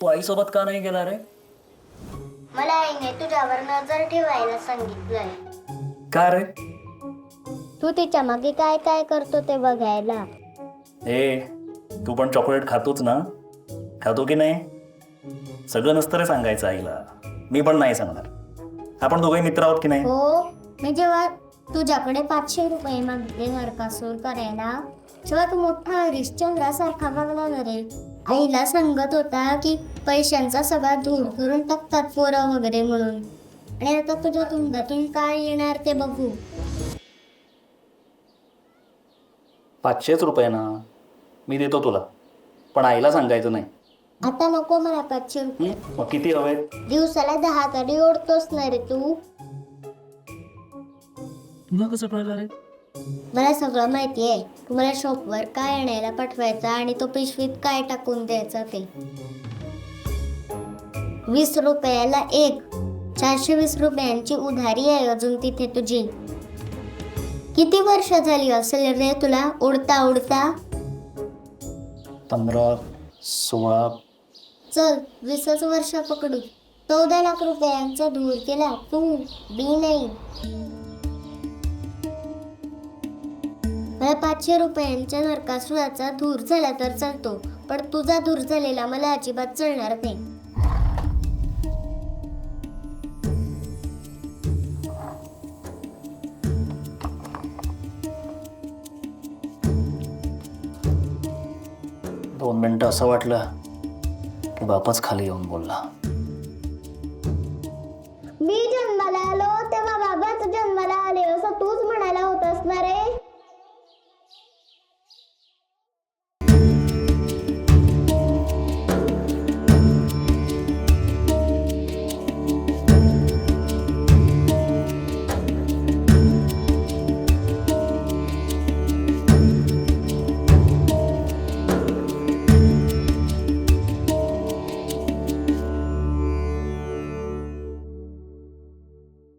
तू आईसोबत का नाही गेला रे? मला आईने तुझ्यावर नजर ठेवायला सांगितलंय. का रे? तू तिच्या मागे काय काय करतो ते बघायला. तू पण चॉकलेट खातोच ना? खातो की नाही? सगळं नसतं रे सांगायचं आईला. मी पण नाही सांगणार. आपण दोघे मित्र आहोत की नाही? हो, मी जेव्हा तुझ्याकडे 500 रुपये मागितले नरकासूर करायला, तेव्हा तू मोठा हरिश्चंद्रासारखा बघला ना रे. आईला सांगत होता की पैशांचा सगळा धूर करून टाकतात पोरं वगैरे म्हणून. आणि आता तुझ्या तोंडातून काय येणार ते बघू. 500 रुपये ना, मी देतो तुला, पण आईला सांगायचं नाही. आता नको मला 500 रुपये. मग किती हवे? दिवसाला 10 तरी ओढतोस ना रे तू. तुला कसं कळलं रे? मला सगळं माहिती आहे. तुम्हाला शॉपवर काय आणायला पाठवायचं आणि तो पिशवीत काय टाकून द्यायचं ते. 20 रुपयाला एक. 420 रुपयांची उधारी आहे अजून तिथे तुझी. किती वर्ष झाली असेल रे तुला उडता उडता? 15, 16. चल 20च वर्ष पकडू. 14 लाख रुपयांचा धूर केला तू, बी नाही. मला 500 रुपयांच्या नरकासुराचा धूर झाला तर चालतो, पण तुझा धूर झालेला मला अजिबात चालणार नाही. दोन मिनिटं असं वाटलं की बापच खाली येऊन बोलला. मी जन्म